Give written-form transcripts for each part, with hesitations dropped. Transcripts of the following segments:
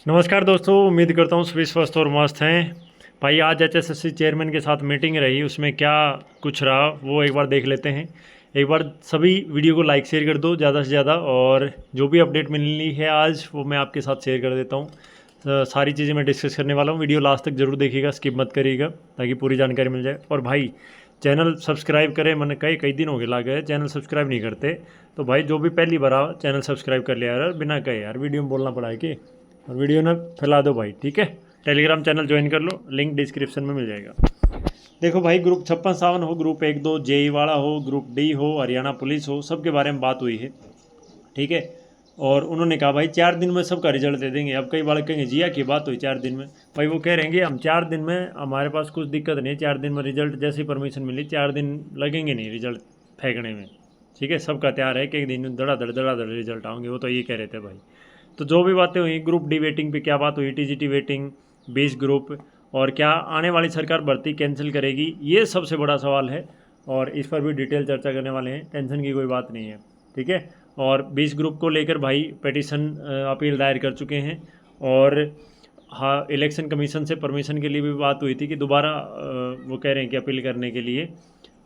नमस्कार दोस्तों, उम्मीद करता हूँ सभी स्वस्थ और मस्त हैं। भाई आज एचएसएससी चेयरमैन के साथ मीटिंग रही, उसमें क्या कुछ रहा वो एक बार देख लेते हैं। एक बार सभी वीडियो को लाइक शेयर कर दो ज़्यादा से ज़्यादा, और जो भी अपडेट मिलनी है आज वो मैं आपके साथ शेयर कर देता हूँ। सारी चीज़ें मैं डिस्कस करने वाला हूँ, वीडियो लास्ट तक ज़रूर देखिएगा, स्किप मत करिएगा ताकि पूरी जानकारी मिल जाए। और भाई चैनल सब्सक्राइब करें, मैंने कई कई दिन हो गए ला गए चैनल सब्सक्राइब नहीं करते, तो भाई जो भी पहली बार आओ चैनल सब्सक्राइब कर लिया यार, बिना कहे यार वीडियो में बोलना पड़ा है कि। और वीडियो ना फैला दो भाई, ठीक है। टेलीग्राम चैनल ज्वाइन कर लो, लिंक डिस्क्रिप्शन में मिल जाएगा। देखो भाई, ग्रुप 56-57 हो, ग्रुप 1-2 जेई वाला हो, ग्रुप डी हो, हरियाणा पुलिस हो, सबके बारे में बात हुई है, ठीक है। और उन्होंने कहा भाई 4 दिन में सबका रिजल्ट दे देंगे। अब कई बार कहेंगे जिया की बात हुई 4 दिन में, भाई वो कह रहेंगे हम 4 दिन में, हमारे पास कुछ दिक्कत नहीं, 4 दिन में रिजल्ट जैसी परमिशन मिली 4 दिन लगेंगे नहीं रिजल्ट फेंकने में, ठीक है। सबका तैयार है कि एक दिन धड़ाधड़ रिजल्ट आएंगे, वो तो ये कह रहे थे भाई। तो जो भी बातें हुई, ग्रुप डी वेटिंग पे क्या बात हुई, टीजीटी वेटिंग 20 ग्रुप, और क्या आने वाली सरकार भर्ती कैंसिल करेगी, ये सबसे बड़ा सवाल है। और इस पर भी डिटेल चर्चा करने वाले हैं, टेंशन की कोई बात नहीं है, ठीक है। और 20 ग्रुप को लेकर भाई पिटिशन अपील दायर कर चुके हैं। और हाँ, इलेक्शन कमीशन से परमिशन के लिए भी बात हुई थी कि दोबारा वो कह रहे हैं कि अपील करने के लिए,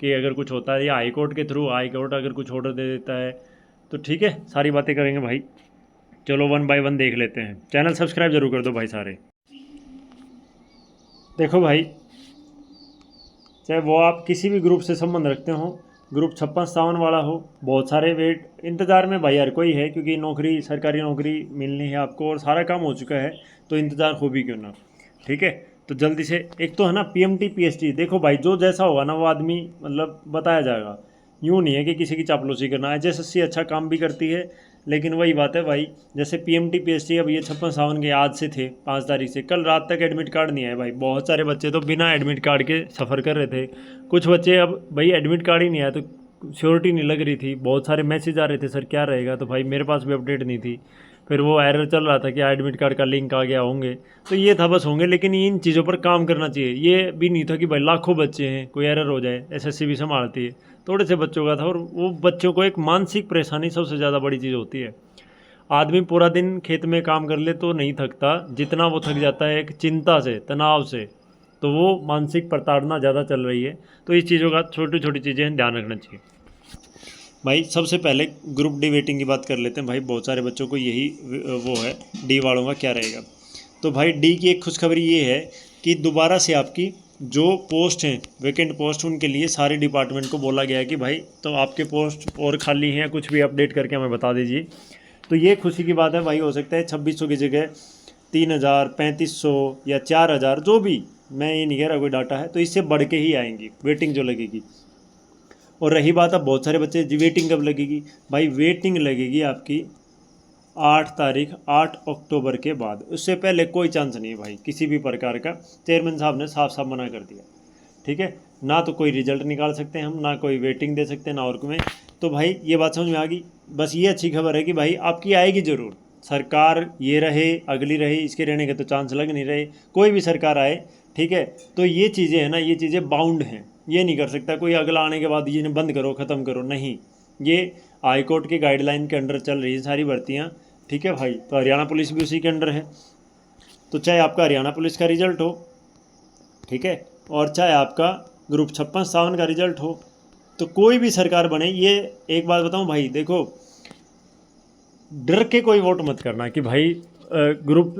कि अगर कुछ होता है या हाई कोर्ट के थ्रू, हाई कोर्ट अगर कुछ ऑर्डर दे देता है तो ठीक है, सारी बातें करेंगे भाई। चलो वन बाय वन देख लेते हैं। चैनल सब्सक्राइब जरूर कर दो भाई सारे। देखो भाई, चाहे वो आप किसी भी ग्रुप से संबंध रखते हो, ग्रुप 56-57 वाला हो, बहुत सारे वेट इंतज़ार में भाई हर कोई है, क्योंकि नौकरी, सरकारी नौकरी मिलनी है आपको और सारा काम हो चुका है, तो इंतज़ार हो भी क्यों ना, ठीक है। तो जल्दी से, एक तो है ना पीएमटी पीएसटी, देखो भाई जो जैसा होगा ना वो आदमी मतलब बताया जाएगा। यूँ नहीं है कि किसी की चापलूसी करना है, एचएसएससी अच्छा काम भी करती है, लेकिन वही बात है भाई, जैसे पीएमटी पीएसटी अब ये 56-57 के आज से थे, 5 तारीख से, कल रात तक एडमिट कार्ड नहीं आया भाई। बहुत सारे बच्चे तो बिना एडमिट कार्ड के सफ़र कर रहे थे, कुछ बच्चे अब भाई एडमिट कार्ड ही नहीं आया तो श्योरिटी नहीं लग रही थी, बहुत सारे मैसेज आ रहे थे सर क्या रहेगा, तो भाई मेरे पास भी अपडेट नहीं थी। फिर वो एरर चल रहा था कि एडमिट कार्ड का लिंक आ गया, होंगे तो ये था बस होंगे, लेकिन इन चीज़ों पर काम करना चाहिए। ये भी नहीं था कि भाई लाखों बच्चे हैं कोई एरर हो जाए, एसएससी भी संभालती है, थोड़े से बच्चों का था। और वो बच्चों को एक मानसिक परेशानी सबसे ज़्यादा बड़ी चीज़ होती है। आदमी पूरा दिन खेत में काम कर ले तो नहीं थकता, जितना वो थक जाता है एक चिंता से, तनाव से, तो वो मानसिक प्रताड़ना ज़्यादा चल रही है। तो इस चीज़ों का, छोटी छोटी चीज़ें ध्यान रखना चाहिए भाई। सबसे पहले ग्रुप डी वेटिंग की बात कर लेते हैं भाई, बहुत सारे बच्चों को यही वो है, डी वालों का क्या रहेगा। तो भाई डी की एक खुशखबरी ये है कि दोबारा से आपकी जो पोस्ट हैं, वैकेंट पोस्ट, उनके लिए सारे डिपार्टमेंट को बोला गया है कि भाई तो आपके पोस्ट और खाली हैं, कुछ भी अपडेट करके हमें बता दीजिए। तो ये खुशी की बात है भाई, हो सकता है 2600 की जगह 3000, 3500 या 4000, जो भी, मैं ये नहीं कह रहा कोई डाटा है, तो इससे बढ़ के ही आएंगी वेटिंग जो लगेगी। और रही बात, अब बहुत सारे बच्चे वेटिंग कब लगेगी, भाई वेटिंग लगेगी आपकी 8 तारीख, 8 अक्टूबर के बाद, उससे पहले कोई चांस नहीं है भाई किसी भी प्रकार का। चेयरमैन साहब ने साफ साफ मना कर दिया, ठीक है। ना तो कोई रिजल्ट निकाल सकते हैं हम, ना कोई वेटिंग दे सकते हैं, ना और में। तो भाई ये बात समझ में आ गई। बस ये अच्छी खबर है कि भाई आपकी आएगी ज़रूर सरकार, ये रहे अगली रहे, इसके रहने के तो चांस लग नहीं रहे, कोई भी सरकार आए, ठीक है। तो ये चीज़ें हैं ना, ये चीज़ें बाउंड हैं, ये नहीं कर सकता कोई अगला आने के बाद ये बंद करो ख़त्म करो, नहीं। ये हाई कोर्ट की गाइडलाइन के अंडर चल रही है सारी भर्तियाँ, ठीक है भाई। तो हरियाणा पुलिस भी उसी के अंडर है, तो चाहे आपका हरियाणा पुलिस का रिजल्ट हो, ठीक है, और चाहे आपका ग्रुप 56-57 का रिजल्ट हो, तो कोई भी सरकार बने, ये एक बात बताऊं भाई, देखो डर के कोई वोट मत करना कि भाई ग्रुप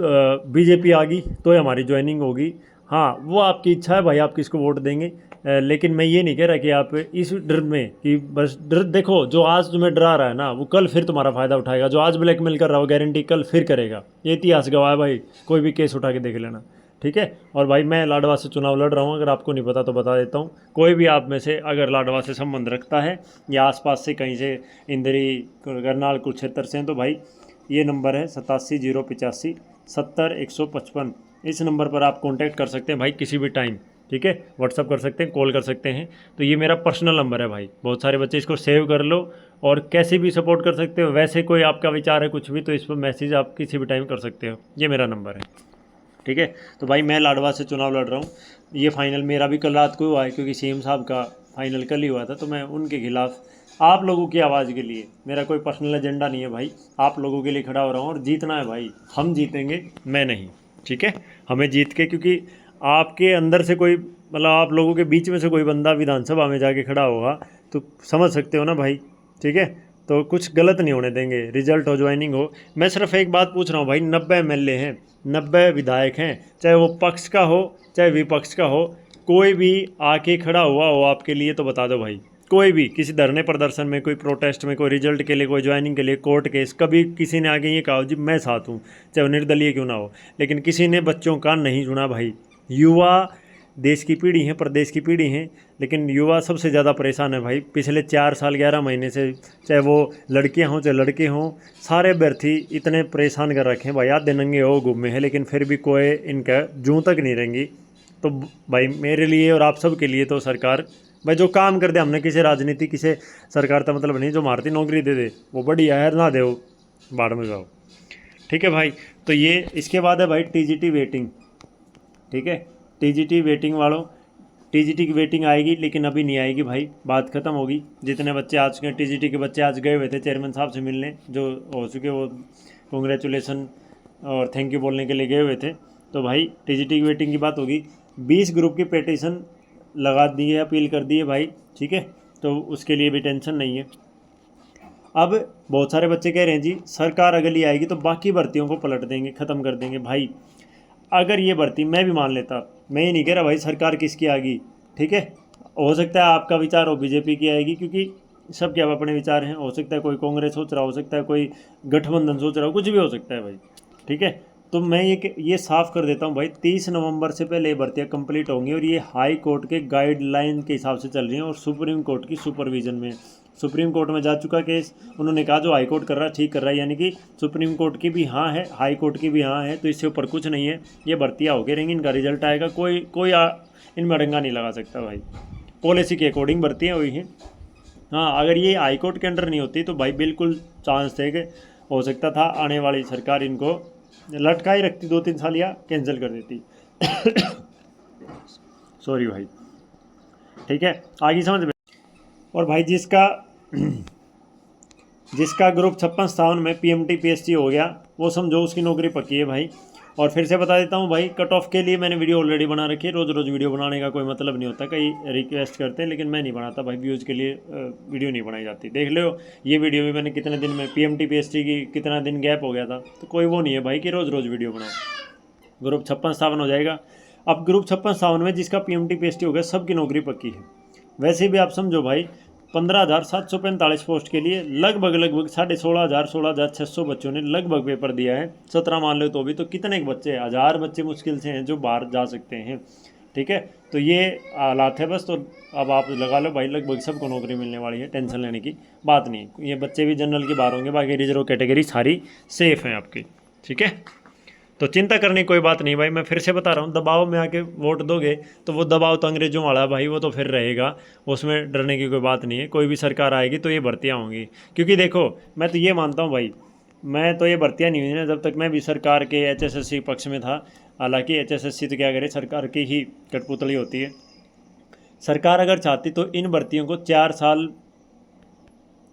बीजेपी आ गई तो हमारी ज्वाइनिंग होगी। हाँ, वो आपकी इच्छा है भाई, आप किसको वोट देंगे, लेकिन मैं ये नहीं कह रहा कि आप इस डर में, कि बस डर, देखो जो आज तुम्हें डरा रहा है ना वो कल फिर तुम्हारा फ़ायदा उठाएगा, जो आज ब्लैकमेल कर रहा है वो गारंटी कल फिर करेगा, ये इतिहास गवाह है भाई, कोई भी केस उठा के देख लेना, ठीक है। और भाई मैं लाडवा से चुनाव लड़ रहा हूँ, अगर आपको नहीं पता तो बता देता हूँ। कोई भी आप में से अगर लाडवा से संबंध रखता है या आसपास से कहीं से, इंदरी, करनाल, कुरुक्षेत्र से हैं, तो भाई ये नंबर है 87-085-70-155, इस नंबर पर आप कांटेक्ट कर सकते हैं भाई किसी भी टाइम, ठीक है। व्हाट्सअप कर सकते हैं, कॉल कर सकते हैं। तो ये मेरा पर्सनल नंबर है भाई, बहुत सारे बच्चे इसको सेव कर लो, और कैसे भी सपोर्ट कर सकते हो, वैसे कोई आपका विचार है कुछ भी तो इस पर मैसेज आप किसी भी टाइम कर सकते हो, ये मेरा नंबर है, ठीक है। तो भाई मैं लाडवा से चुनाव लड़ रहा हूँ, ये फाइनल मेरा भी कल रात को हुआ है, क्योंकि सीएम साहब का फाइनल कल ही हुआ था, तो मैं उनके खिलाफ आप लोगों की आवाज़ के लिए, मेरा कोई पर्सनल एजेंडा नहीं है भाई, आप लोगों के लिए खड़ा हो रहा हूँ और जीतना है भाई, हम जीतेंगे, मैं नहीं, ठीक है। हमें जीत के, क्योंकि आपके अंदर से कोई, मतलब आप लोगों के बीच में से कोई बंदा विधानसभा में जाके खड़ा होगा तो समझ सकते हो ना भाई, ठीक है। तो कुछ गलत नहीं होने देंगे, रिजल्ट हो, ज्वाइनिंग हो। मैं सिर्फ एक बात पूछ रहा हूँ भाई, 90 MLA हैं, 90 विधायक हैं, चाहे वो पक्ष का हो चाहे विपक्ष का हो, कोई भी आके खड़ा हुआ हो आपके लिए तो बता दो भाई। कोई भी किसी धरने प्रदर्शन में, कोई प्रोटेस्ट में, कोई रिजल्ट के लिए, कोई ज्वाइनिंग के लिए, कोर्ट केस, कभी किसी ने आगे ये कहा जी मैं साथ हूँ, चाहे वो निर्दलीय क्यों ना हो, लेकिन किसी ने बच्चों का नहीं सुना भाई। युवा देश की पीढ़ी है, प्रदेश की पीढ़ी है, लेकिन युवा सबसे ज़्यादा परेशान है भाई पिछले 4 साल 11 महीने से। चाहे वो लड़कियां हों चाहे लड़के हों, सारे अभ्यर्थी इतने परेशान कर रखे हैं भाई, आधे नंगे हो घूमे हैं, लेकिन फिर भी कोई इनका जूं तक नहीं रहेंगी। तो भाई मेरे लिए और आप सब के लिए तो सरकार भाई जो काम कर दे, हमने किसी राजनीति किसी सरकार का मतलब नहीं, जो मारती नौकरी दे दे वो बढ़िया है, ना दे वो बाढ़ में जाओ, ठीक है भाई। तो ये इसके बाद है भाई टीजीटी वेटिंग, ठीक है। टीजीटी वेटिंग वालों, टीजीटी की वेटिंग आएगी लेकिन अभी नहीं आएगी भाई, बात खत्म होगी। जितने बच्चे आ चुके हैं टीजीटी के बच्चे, आज गए हुए थे चेयरमैन साहब से मिलने, जो हो चुके वो कॉन्ग्रेचुलेसन और थैंक यू बोलने के लिए गए हुए थे। तो भाई टीजीटी की वेटिंग की बात होगी। 20 ग्रुप की पिटीशन लगा दी है, अपील कर दी है भाई, ठीक है। तो उसके लिए भी टेंशन नहीं है। अब बहुत सारे बच्चे कह रहे हैं जी सरकार अगली आएगी तो बाकी भर्तियों को पलट देंगे, ख़त्म कर देंगे। भाई अगर ये भर्ती मैं भी मान लेता, मैं ये नहीं कह रहा भाई सरकार किसकी आएगी, ठीक है। हो सकता है आपका विचार हो बीजेपी की आएगी, क्योंकि सबके अब अपने विचार हैं। हो सकता है कोई कांग्रेस सोच रहा, हो सकता है कोई गठबंधन सोच रहा हो, कुछ भी हो सकता है भाई, ठीक है। तो मैं ये साफ कर देता हूँ भाई, 30 नवंबर से पहले ये भर्तियाँ कंप्लीट होंगी और ये हाई कोर्ट के गाइडलाइन के हिसाब से चल रही हैं और सुप्रीम कोर्ट की सुपरविजन में। सुप्रीम कोर्ट में जा चुका केस, उन्होंने कहा जो हाई कोर्ट कर रहा है ठीक कर रहा है, यानी कि सुप्रीम कोर्ट की भी हाँ है, हाई कोर्ट की भी हाँ है, तो इससे ऊपर कुछ नहीं है। ये भर्तियाँ होगी रहेंगी, इनका रिजल्ट आएगा, कोई इनमें अड़ंगा नहीं लगा सकता भाई। पॉलिसी के अकॉर्डिंग भर्तियाँ हुई हैं। हाँ, अगर ये हाई कोर्ट के अंडर नहीं होती तो भाई बिल्कुल चांस थे कि हो सकता था आने वाली सरकार इनको लटका ही रखती 2-3 साल या कैंसिल कर देती। सॉरी भाई, ठीक है, आगे समझ में। और भाई जिसका ग्रुप 56-57 में पीएमटी पीएसटी हो गया, वो समझो उसकी नौकरी पक्की है भाई। और फिर से बता देता हूँ भाई, कट ऑफ के लिए मैंने वीडियो ऑलरेडी बना रखी है। रोज़ रोज़ वीडियो बनाने का कोई मतलब नहीं होता, कई रिक्वेस्ट करते हैं लेकिन मैं नहीं बनाता भाई, व्यूज़ के लिए वीडियो नहीं बनाई जाती। देख लो ये वीडियो भी मैंने कितने दिन में, पीएमटी पीएसटी की कितना दिन गैप हो गया था, तो कोई वो नहीं है भाई कि रोज़ रोज़ वीडियो बनाओ। ग्रुप 56-57 हो जाएगा। अब ग्रुप 56-57 में जिसका पीएमटी पीएसटी हो गया, सबकी नौकरी पक्की है। वैसे भी आप समझो भाई, 15,745 पोस्ट के लिए लगभग 16,600 बच्चों ने लगभग पेपर दिया है। 17 मान लो तो भी, तो कितने बच्चे, 1000 बच्चे मुश्किल से हैं जो बाहर जा सकते हैं, ठीक है। तो ये हालात है बस। तो अब आप लगा लो भाई, लगभग सबको नौकरी मिलने वाली है, टेंशन लेने की बात नहीं। ये बच्चे भी जनरल के बाहर होंगे, बाकी रिजर्व कैटेगरी सारी सेफ हैं आपकी, ठीक है। तो चिंता करने की कोई बात नहीं भाई। मैं फिर से बता रहा हूँ, दबाव में आके वोट दोगे तो वो दबाव तो अंग्रेजों वाला है भाई, वो तो फिर रहेगा, उसमें डरने की कोई बात नहीं है। कोई भी सरकार आएगी तो ये भर्तियाँ होंगी, क्योंकि देखो मैं तो ये मानता हूँ भाई, मैं तो ये भर्तियाँ नहीं हुई ना जब तक मैं भी सरकार के HSSC पक्ष में था। हालांकि HSSC तो क्या करे, सरकार की ही कठपुतली होती है। सरकार अगर चाहती तो इन भर्तियों को 4 साल,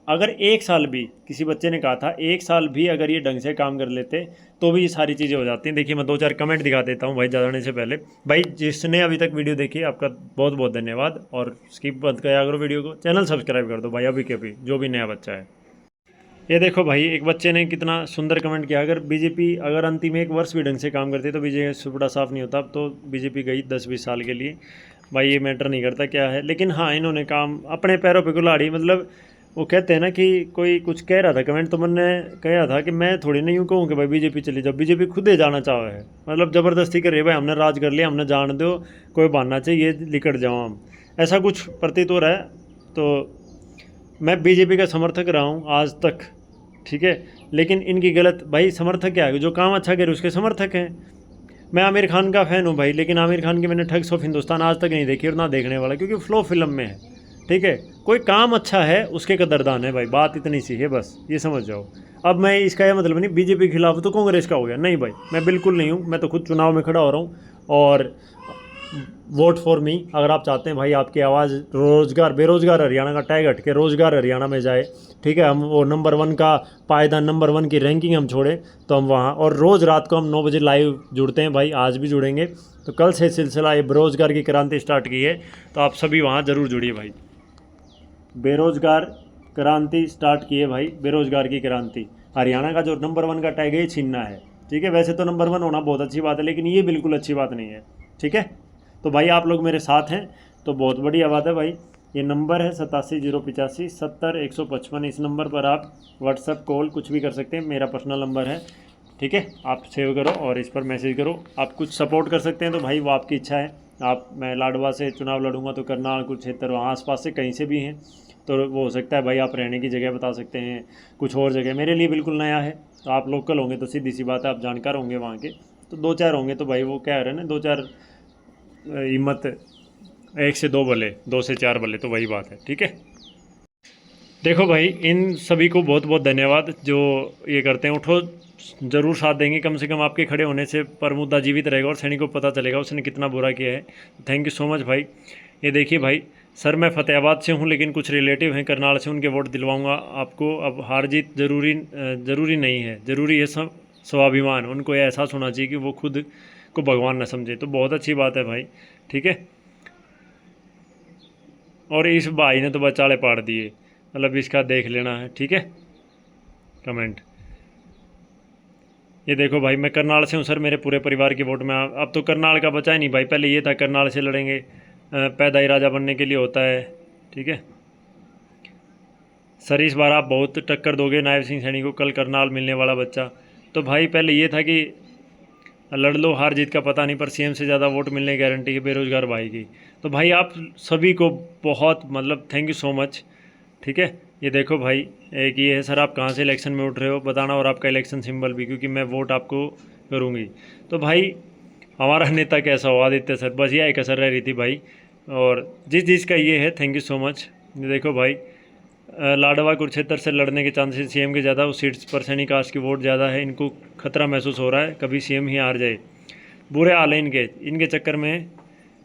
अगर 1 साल भी, किसी बच्चे ने कहा था 1 साल भी अगर ये ढंग से काम कर लेते तो भी ये सारी चीज़ें हो जाती हैं। देखिए मैं 2-4 कमेंट दिखा देता हूँ भाई जाने से पहले। भाई जिसने अभी तक वीडियो देखी आपका बहुत बहुत धन्यवाद, और स्किप मत किया करो वीडियो को, चैनल सब्सक्राइब कर दो भाई अभी के अभी, जो भी नया बच्चा है। ये देखो भाई, एक बच्चे ने कितना सुंदर कमेंट किया, अगर बीजेपी अगर अंतिम 1 वर्ष भी ढंग से काम करती तो बीजेपी सुपड़ा साफ नहीं होता। अब तो बीजेपी गई 10-20 साल के लिए भाई, ये मैटर नहीं करता क्या है, लेकिन हाँ इन्होंने काम अपने पैरों पे कुल्हाड़ी, मतलब वो कहते हैं ना कि कोई कुछ कह रहा था कमेंट, तो मैंने कहा था कि मैं थोड़ी नहीं यूँ कहूँ कि भाई बीजेपी चली जाओ, बीजेपी खुद ही जाना चाह है, मतलब ज़बरदस्ती कर रही है भाई, हमने राज कर लिया, हमने जान दो, कोई बहाना चाहिए लिकट जाओ हम, ऐसा कुछ प्रतीत हो रहा है। तो मैं बीजेपी का समर्थक रहा हूँ आज तक, ठीक है, लेकिन इनकी गलत भाई समर्थक क्या है, जो काम अच्छा करे उसके समर्थक हैं। मैं आमिर खान का फ़ैन हूँ भाई, लेकिन आमिर खान की मैंने ठग्स ऑफ हिंदुस्तान आज तक नहीं देखी और ना देखने वाला, क्योंकि फ्लो फिल्म में है, ठीक है। कोई काम अच्छा है उसके कदरदान है भाई, बात इतनी सी है बस, ये समझ जाओ। अब मैं इसका यह मतलब नहीं बीजेपी के खिलाफ तो कांग्रेस का हो गया, नहीं भाई मैं बिल्कुल नहीं हूँ। मैं तो खुद चुनाव में खड़ा हो रहा हूँ और वोट फॉर मी। अगर आप चाहते हैं भाई आपकी आवाज़ रोज़गार बेरोज़गार हरियाणा का टैग हट के रोज़गार हरियाणा में जाए, ठीक है, हम वो नंबर 1 का पायदान, नंबर 1 की रैंकिंग हम छोड़ें, तो हम वहाँ, और रोज़ रात को हम 9 बजे लाइव जुड़ते हैं भाई, आज भी जुड़ेंगे। तो कल से सिलसिला ये बेरोज़गार की क्रांति स्टार्ट की है, तो आप सभी वहाँ ज़रूर जुड़िए भाई। बेरोज़गार क्रांति स्टार्ट की है भाई, बेरोज़गार की क्रांति। हरियाणा का जो नंबर 1 का टैग है ये छीनना है, ठीक है। वैसे तो नंबर 1 होना बहुत अच्छी बात है, लेकिन ये बिल्कुल अच्छी बात नहीं है, ठीक है। तो भाई आप लोग मेरे साथ हैं तो बहुत बढ़िया बात है भाई। ये नंबर है 87,085,70,155। इस नंबर पर आप व्हाट्सअप कॉल कुछ भी कर सकते हैं, मेरा पर्सनल नंबर है, ठीक है। आप सेव करो और इस पर मैसेज करो। आप कुछ सपोर्ट कर सकते हैं तो भाई वो आपकी इच्छा है। आप, मैं लाडवा से चुनाव लड़ूंगा तो करनाल कुरुक्षेत्र वहाँ आसपास से कहीं से भी हैं तो वो हो सकता है भाई, आप रहने की जगह बता सकते हैं, कुछ और जगह मेरे लिए बिल्कुल नया है। तो आप लोकल होंगे तो सीधी सी बात है, आप जानकार होंगे वहाँ के, तो 2-4 होंगे तो भाई वो क्या रहे ना, 2-4 हिम्मत, 1 से 2 बले, 2 से 4 बले, तो वही बात है, ठीक है। देखो भाई इन सभी को बहुत बहुत धन्यवाद जो ये करते हैं। उठो ज़रूर साथ देंगे, कम से कम आपके खड़े होने से पर मुद्दा जीवित रहेगा और सैनिक को पता चलेगा उसने कितना बुरा किया है। थैंक यू सो मच भाई। ये देखिए भाई, सर मैं फ़तेहाबाद से हूँ लेकिन कुछ रिलेटिव हैं करनाल से, उनके वोट दिलवाऊंगा आपको। अब हार जीत ज़रूरी नहीं है, ज़रूरी है स्वाभिमान। उनको ये एहसास होना चाहिए कि वो खुद को भगवान न समझे, तो बहुत अच्छी बात है भाई, ठीक है। और इस भाई ने तो बचाले पाड़ दिए, मतलब इसका देख लेना है, ठीक है, कमेंट। ये देखो भाई, मैं करनाल से हूँ सर, मेरे पूरे परिवार की वोट में अब तो करनाल का बचा ही नहीं भाई। पहले ये था करनाल से लड़ेंगे, पैदा ही राजा बनने के लिए होता है, ठीक है। सर इस बार आप बहुत टक्कर दोगे नायब सिंह सैनी को, कल करनाल मिलने वाला बच्चा। तो भाई पहले ये था कि लड़ लो, हार जीत का पता नहीं, पर सीएम से ज़्यादा वोट मिलने की गारंटी है बेरोज़गार भाई की। तो भाई आप सभी को बहुत मतलब थैंक यू सो मच, ठीक है। ये देखो भाई, एक ये है सर, आप कहाँ से इलेक्शन में उठ रहे हो बताना, और आपका इलेक्शन सिंबल भी, क्योंकि मैं वोट आपको करूँगी। तो भाई हमारा नेता कैसा हो, आदित्य सर, बस यह कसर रह रही थी भाई। और जिस चीज़ का ये है, थैंक यू सो मच। ये देखो भाई, लाडवा कुरुक्षेत्र से लड़ने के चांसेस सीएम के ज़्यादा, उस सीट्स पर सैनिक कास्ट की वोट ज़्यादा है, इनको खतरा महसूस हो रहा है कभी सीएम ही हार जाए। बुरे हाल है इनके चक्कर में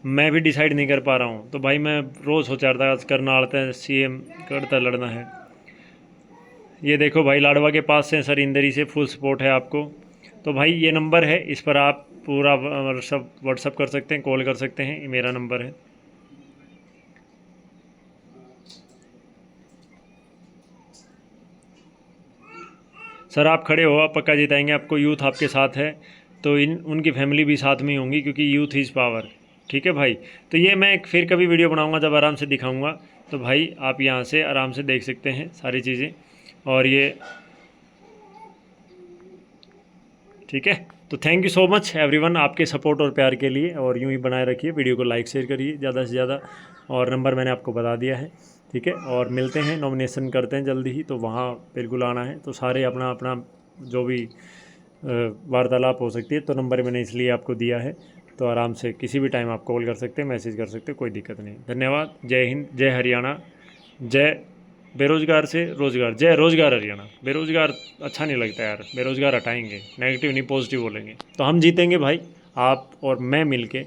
मैं भी डिसाइड नहीं कर पा रहा हूँ। तो भाई मैं रोज़ सोचा रहा था करनाल तक सीएम करता लड़ना है। ये देखो भाई, लाडवा के पास से सर, इंदरी से फुल सपोर्ट है आपको। तो भाई ये नंबर है, इस पर आप पूरा व्हाट्सअप कर सकते हैं, कॉल कर सकते हैं, ये मेरा नंबर है। सर आप खड़े हो, आप पक्का जिताएंगे, आपको यूथ आपके साथ है, तो उनकी फैमिली भी साथ में ही होंगी, क्योंकि यूथ इज़ पावर, ठीक है भाई। तो ये मैं फिर कभी वीडियो बनाऊंगा जब आराम से दिखाऊंगा, तो भाई आप यहाँ से आराम से देख सकते हैं सारी चीज़ें। और ये ठीक है, तो thank you so much everyone आपके सपोर्ट और प्यार के लिए, और यूँ ही बनाए रखिए, वीडियो को लाइक शेयर करिए ज़्यादा से ज़्यादा, और नंबर मैंने आपको बता दिया है, ठीक है। और मिलते हैं, नॉमिनेशन करते हैं जल्दी ही, तो वहाँ बिल्कुल आना है। तो सारे अपना अपना जो भी वार्तालाप हो सकती है, तो नंबर मैंने इसलिए आपको दिया है, तो आराम से किसी भी टाइम आप कॉल कर सकते हैं, मैसेज कर सकते हैं, कोई दिक्कत नहीं। धन्यवाद। जय हिंद, जय हरियाणा, जय बेरोज़गार से रोज़गार, जय रोज़गार हरियाणा। बेरोज़गार अच्छा नहीं लगता यार, बेरोज़गार हटाएंगे, नेगेटिव नहीं पॉजिटिव बोलेंगे, तो हम जीतेंगे भाई। आप और मैं मिलके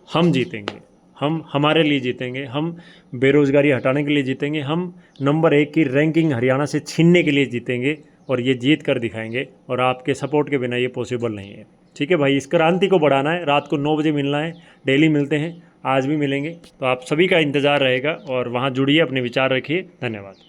हम जीतेंगे, हम हमारे लिए जीतेंगे, हम बेरोज़गारी हटाने के लिए जीतेंगे, हम नंबर 1 की रैंकिंग हरियाणा से छीनने के लिए जीतेंगे, और ये जीत कर दिखाएंगे। और आपके सपोर्ट के बिना ये पॉसिबल नहीं है, ठीक है भाई। इस क्रांति को बढ़ाना है, रात को 9 बजे मिलना है, डेली मिलते हैं, आज भी मिलेंगे, तो आप सभी का इंतज़ार रहेगा, और वहाँ जुड़िए, अपने विचार रखिए। धन्यवाद।